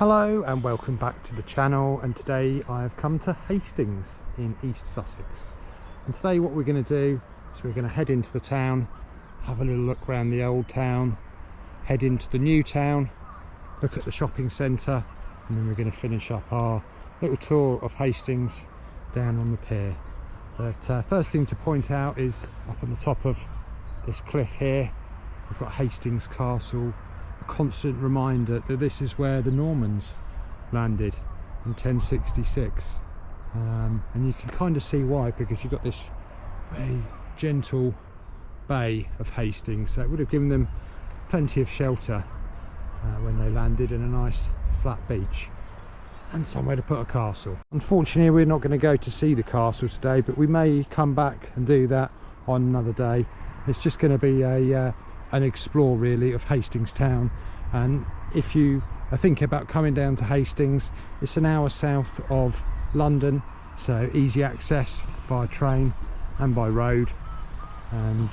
Hello and welcome back to the channel, and today I have come to Hastings in East Sussex. And today what we're going to do is we're going to head into the town, have a little look around the old town, head into the new town, look at the shopping centre, and then we're going to finish up our little tour of Hastings down on the pier. But first thing to point out is up on the top of this cliff here we've got Hastings Castle, a constant reminder that this is where the Normans landed in 1066, and you can kind of see why, because you've got this very gentle bay of Hastings, so it would have given them plenty of shelter when they landed, in a nice flat beach and somewhere to put a castle. Unfortunately we're not going to go to see the castle today, but we may come back and do that on another day. It's just going to be an explore really of Hastings town, and if you are thinking about coming down to Hastings, it's an hour south of London, so easy access by train and by road. And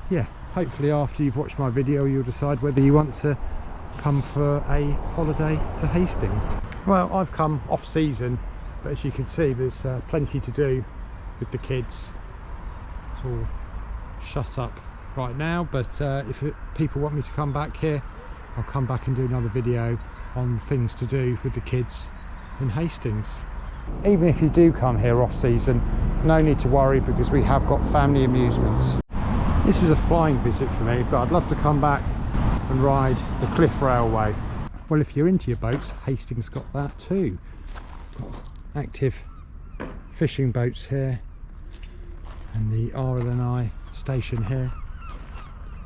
yeah, hopefully after you've watched my video you'll decide whether you want to come for a holiday to Hastings. Well, I've come off season, but as you can see there's plenty to do with the kids. It's all shut up right now, but if people want me to come back here, I'll come back and do another video on things to do with the kids in Hastings. Even if you do come here off season, no need to worry, because we have got family amusements. This is a flying visit for me, but I'd love to come back and ride the Cliff Railway. Well, if you're into your boats, Hastings got that too. Got active fishing boats here, and the R&I station here,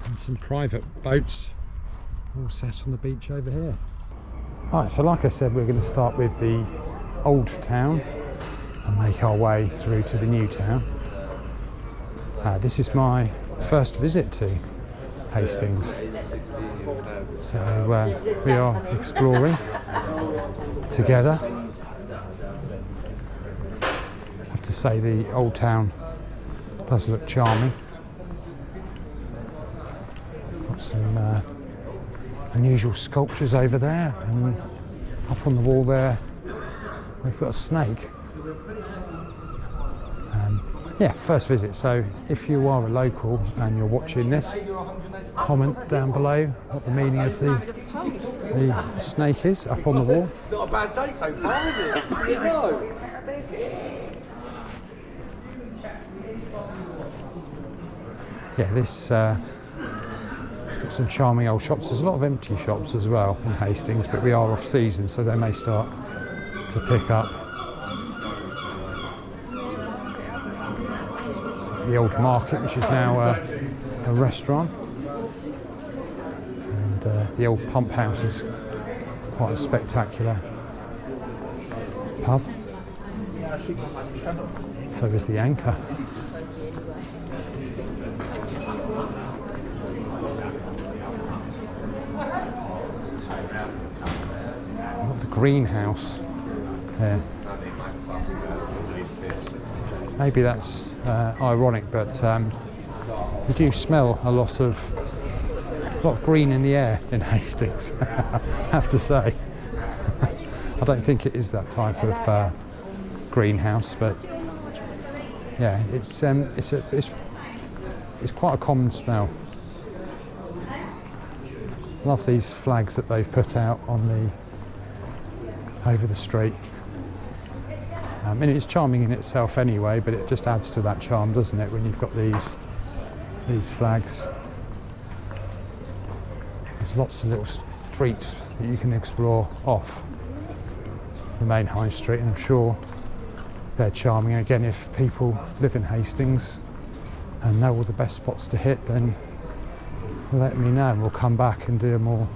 and some private boats all set on the beach over here. Right, so like I said, we're going to start with the old town and make our way through to the new town. This is my first visit to Hastings, so we are exploring together. I have to say the old town does look charming. Got some unusual sculptures over there, and up on the wall there we've got a snake. Yeah, first visit, so if you are a local and you're watching this, comment down below what the meaning of the snake is up on the wall. Not a bad day so far, is it? No. Yeah, this got some charming old shops. There's a lot of empty shops as well in Hastings, but we are off season, so they may start to pick up. The old market, which is now a restaurant, and the old pump house is quite a spectacular pub. So is the Anchor. The greenhouse here. Maybe that's ironic, but you do smell a lot of green in the air in Hastings. I have to say. I don't think it is that type of greenhouse, but yeah, it's quite a common smell. Love these flags that they've put out on over the street. I mean, it's charming in itself anyway, but it just adds to that charm, doesn't it, when you've got these flags. There's lots of little streets that you can explore off the main high street, and I'm sure they're charming. And again, if people live in Hastings and know all the best spots to hit, then let me know and we'll come back and do a more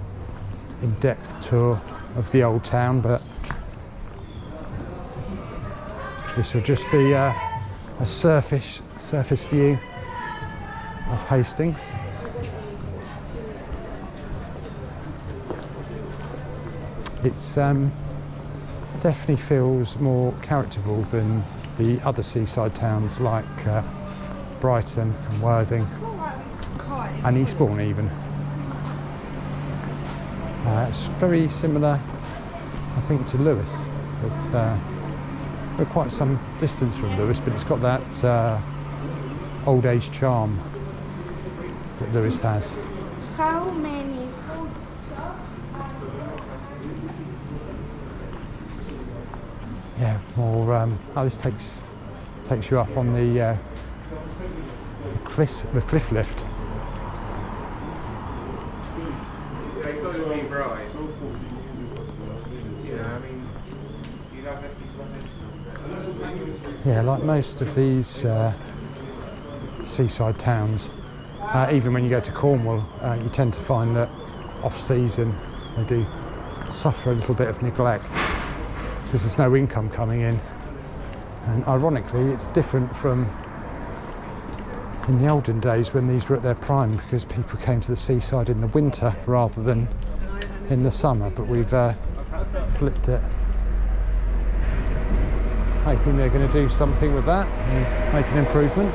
in-depth tour of the old town. But this will just be a surface view of Hastings. It's definitely feels more characterful than the other seaside towns like Brighton and Worthing and Eastbourne even. It's very similar I think, to Lewes. But we're quite some distance from Lewes, but it's got that old age charm that Lewes has. How many? Yeah, more. Oh, this takes you up on the cliff lift. They've got to be right. Yeah, I mean, you have it. Yeah, like most of these seaside towns, even when you go to Cornwall, you tend to find that off-season they do suffer a little bit of neglect because there's no income coming in. And ironically, it's different from in the olden days when these were at their prime, because people came to the seaside in the winter rather than in the summer. But we've flipped it, hoping they're going to do something with that and make an improvement.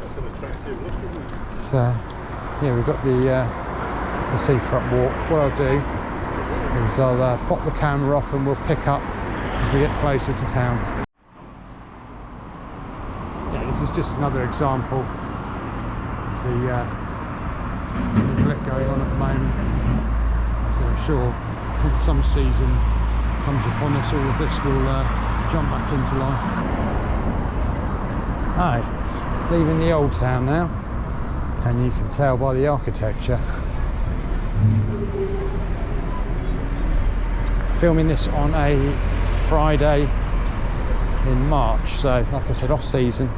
That's an attractive look, isn't it? So, yeah, we've got the seafront walk. What I'll do is I'll pop the camera off and we'll pick up as we get closer to town. Yeah, this is just another example of the neglect going on at the moment. So I'm sure when some season comes upon us, all of this will jump back into life. Hi, leaving the old town now, and you can tell by the architecture. Filming this on a Friday in March, so like I said, off season,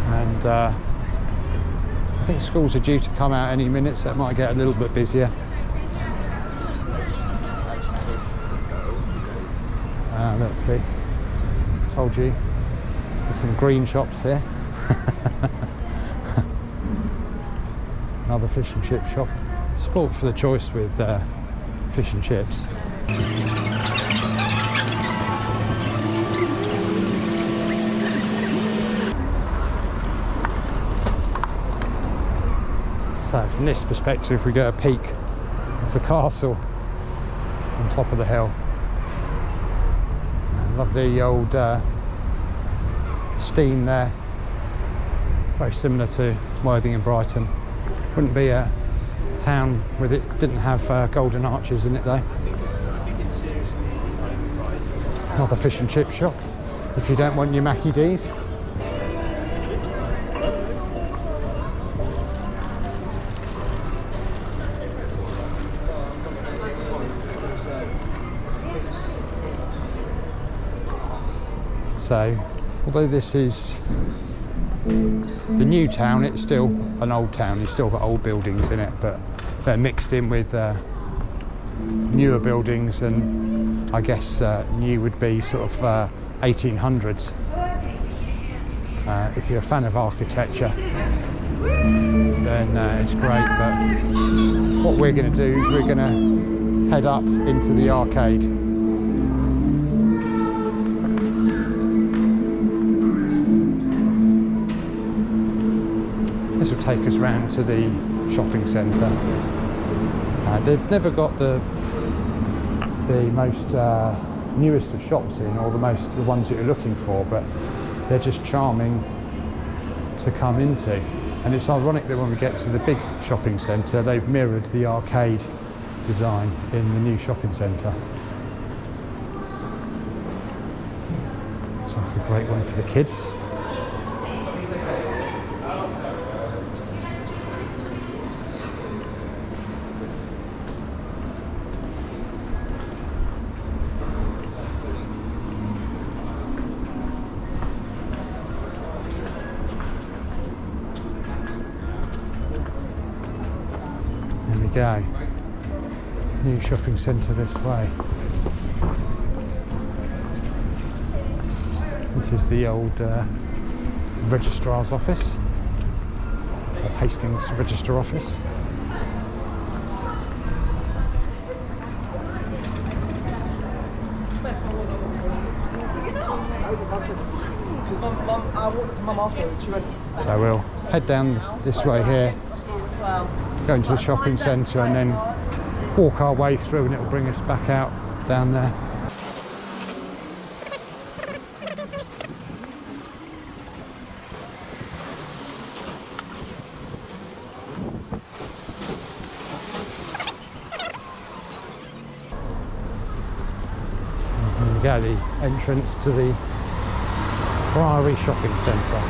and I think schools are due to come out any minute, so it might get a little bit busier. Let's see, told you there's some green shops here. Another fish and chip shop. Sport for the choice with fish and chips. So from this perspective we get a peek of the castle on top of the hill. Lovely old Steen there, very similar to Worthing and Brighton. Wouldn't be a town with it didn't have golden arches in it though. Another fish and chip shop if you don't want your Mackie D's. So, although this is the new town, it's still an old town. You've still got old buildings in it, but they're mixed in with newer buildings, and I guess new would be sort of 1800s. If you're a fan of architecture, then it's great, but what we're going to do is we're going to head up into the arcade. This will take us round to the shopping centre. They've never got the most newest of shops in, or the ones that you're looking for, but they're just charming to come into. And it's ironic that when we get to the big shopping centre, they've mirrored the arcade design in the new shopping centre. Looks like a great one for the kids. Go. New shopping centre this way. This is the old registrar's office, or Hastings Register Office. So we'll head down this way here go into the shopping centre and then walk our way through, and it'll bring us back out down there. And we go, the entrance to the Priory Shopping Centre.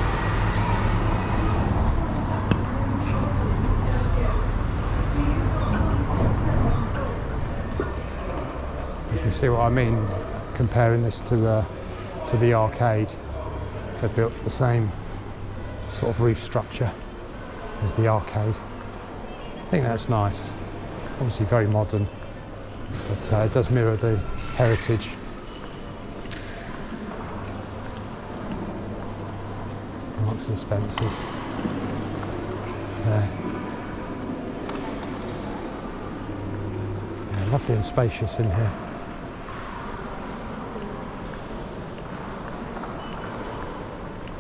You can see what I mean comparing this to the arcade. They built the same sort of roof structure as the arcade. I think that's nice. Obviously very modern, but it does mirror the heritage. Marks and Spencer's there. Yeah, lovely and spacious in here.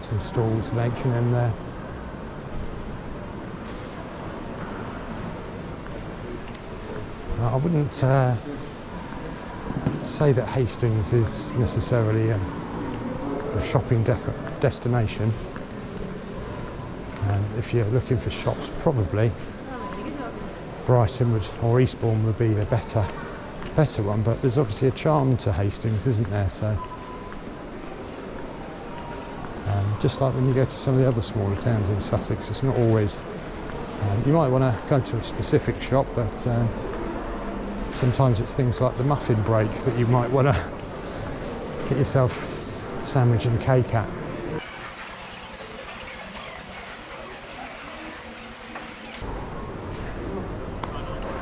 Some stalls and H&M there. I wouldn't say that Hastings is necessarily a shopping destination. If you're looking for shops, probably Brighton or Eastbourne would be the better one, but there's obviously a charm to Hastings, isn't there? So just like when you go to some of the other smaller towns in Sussex, it's not always you might want to go to a specific shop, but sometimes it's things like the muffin break that you might want to get yourself a sandwich and cake at.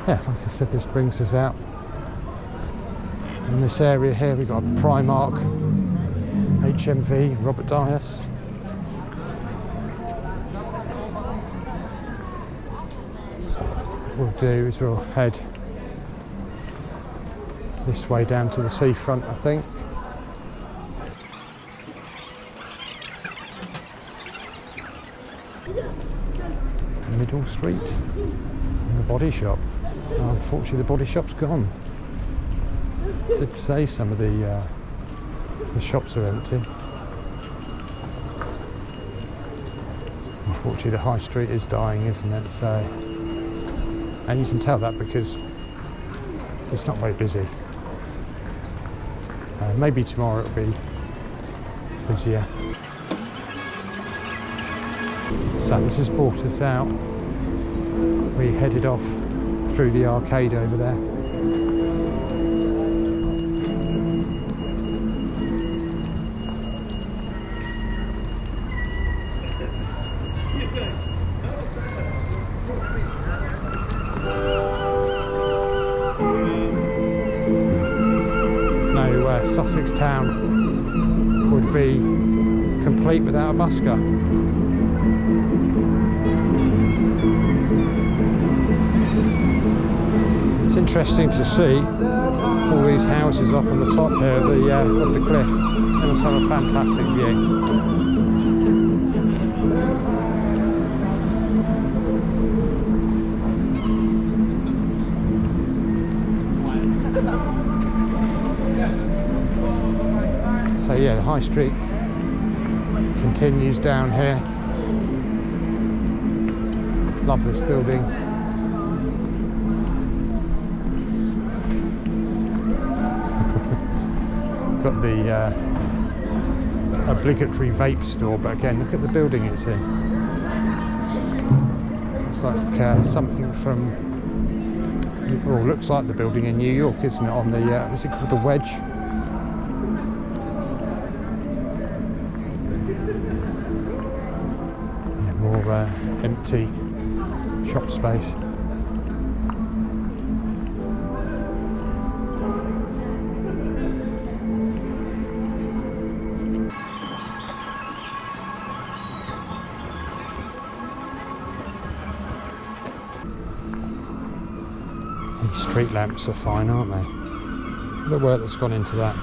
Yeah, like I said, this brings us out in this area here. We've got Primark, HMV, Robert Dyas. What we'll do is we'll head this way down to the seafront, I think. Middle Street and the body shop. Oh, unfortunately, the body shop's gone. Did say some of the shops are empty. Unfortunately, the high street is dying, isn't it? So, and you can tell that because it's not very busy. Maybe tomorrow it'll be busier. So this has brought us out. We headed off through the arcade over there. No Sussex town would be complete without a busker. It's interesting to see all these houses up on the top here of the cliff. They must have a fantastic view. So yeah, the high street continues down here. Love this building. Got the obligatory vape store, but again, look at the building it's in. It's like something from, or looks like the building in New York, isn't it? On the, is it called the Wedge? Yeah, more empty shop space. Street lamps are fine, aren't they? The work that's gone into that.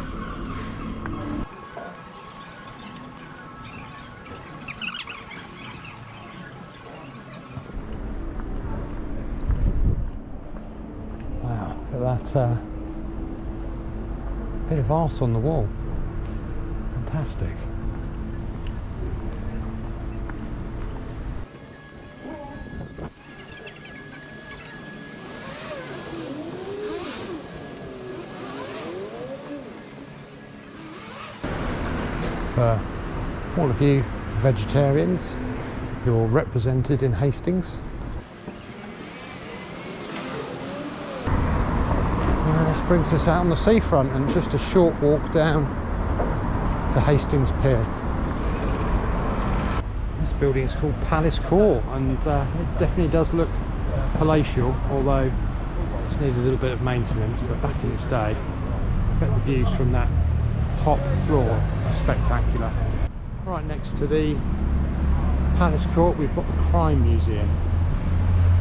at that bit of art on the wall. Fantastic. For all of you vegetarians, you're represented in Hastings. This brings us out on the seafront and just a short walk down to Hastings Pier. This building is called Palace Court, and it definitely does look palatial, although it's needed a little bit of maintenance. But back in its day, I bet the views from that top floor are spectacular. Right next to the Palace Court, we've got the Crime Museum.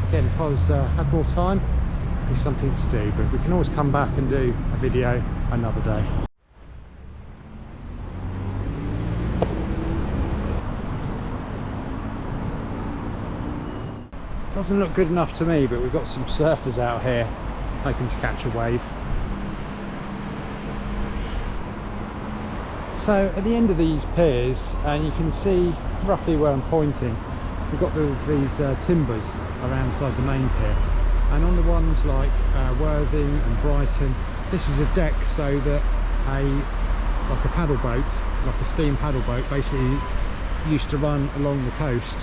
Again, if I was had more time, it'd be something to do, but we can always come back and do a video another day. Doesn't look good enough to me, but we've got some surfers out here hoping to catch a wave. So at the end of these piers, and you can see roughly where I'm pointing, we've got these timbers around the main pier, and on the ones like Worthing and Brighton, this is a deck so that like a paddle boat, like a steam paddle boat, basically used to run along the coast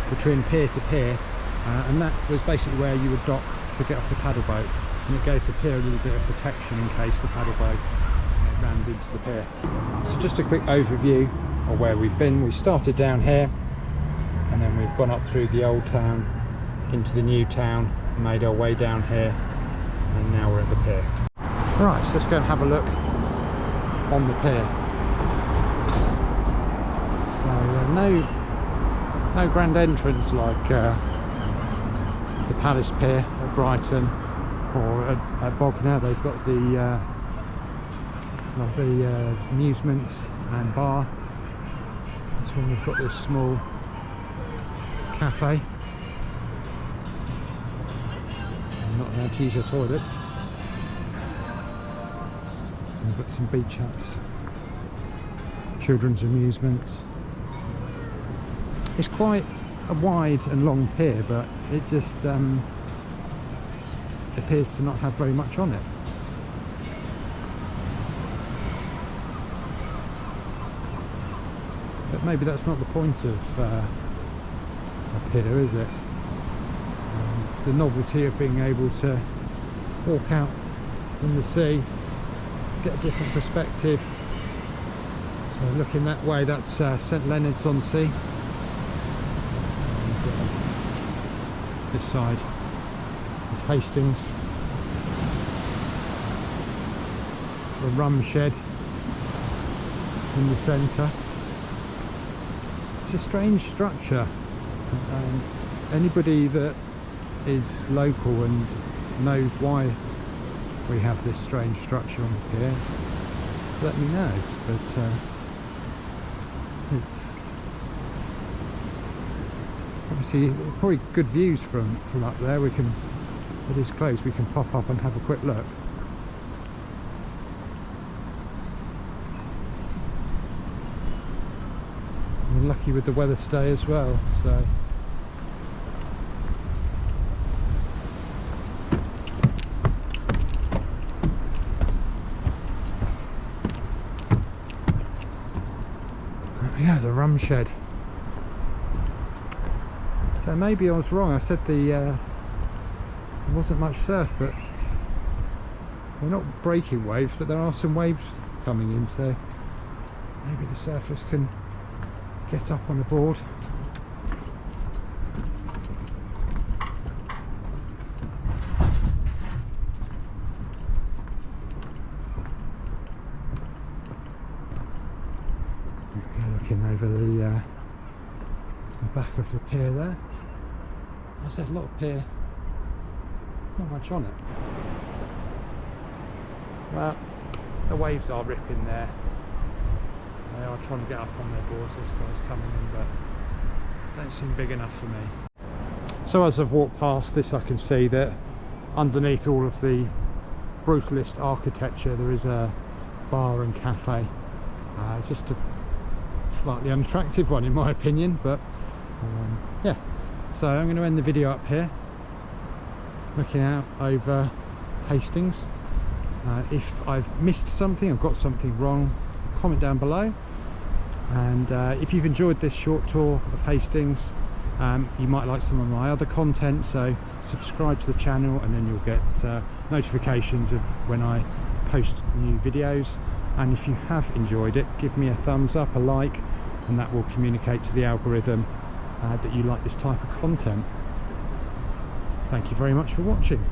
between pier to pier, and that was basically where you would dock to get off the paddle boat, and it gave the pier a little bit of protection in case the paddle boat rammed into the pier. So just a quick overview of where we've been. We started down here, and then we've gone up through the old town into the new town, made our way down here, and now we're at the pier. Right, so let's go and have a look on the pier. So no grand entrance like the Palace Pier at Brighton or at Bognor. They've got the lovely amusements and bar. This one we've got this small cafe. I'm not allowed to use a toilet. We've got some beach huts, children's amusements. It's quite a wide and long pier, but it just appears to not have very much on it. But maybe that's not the point of a pier, is it? It's the novelty of being able to walk out in the sea, get a different perspective. So looking that way, that's St Leonard's on Sea. This side is Hastings. The rum shed in the centre. It's a strange structure. Anybody that is local and knows why we have this strange structure on the pier, let me know. But it's obviously probably good views from up there. We can, it is close, we can pop up and have a quick look. We're lucky with the weather today as well, so yeah, the rum shed. So maybe I was wrong. I said there wasn't much surf, but we're not breaking waves, but there are some waves coming in, so maybe the surfers can get up on the board. Looking over the back of the pier there. I said a lot of pier, not much on it. Well, the waves are ripping there. They are trying to get up on their boards. This guy's coming in, but don't seem big enough for me. So as I've walked past this, I can see that underneath all of the brutalist architecture. There is a bar and cafe. It's just a slightly unattractive one in my opinion, but yeah. So I'm going to end the video up here, looking out over Hastings. If I've missed something, I've got something wrong, comment down below. And if you've enjoyed this short tour of Hastings, you might like some of my other content, so subscribe to the channel and then you'll get notifications of when I post new videos. And if you have enjoyed it, give me a thumbs up, a like, and that will communicate to the algorithm that you like this type of content. Thank you very much for watching.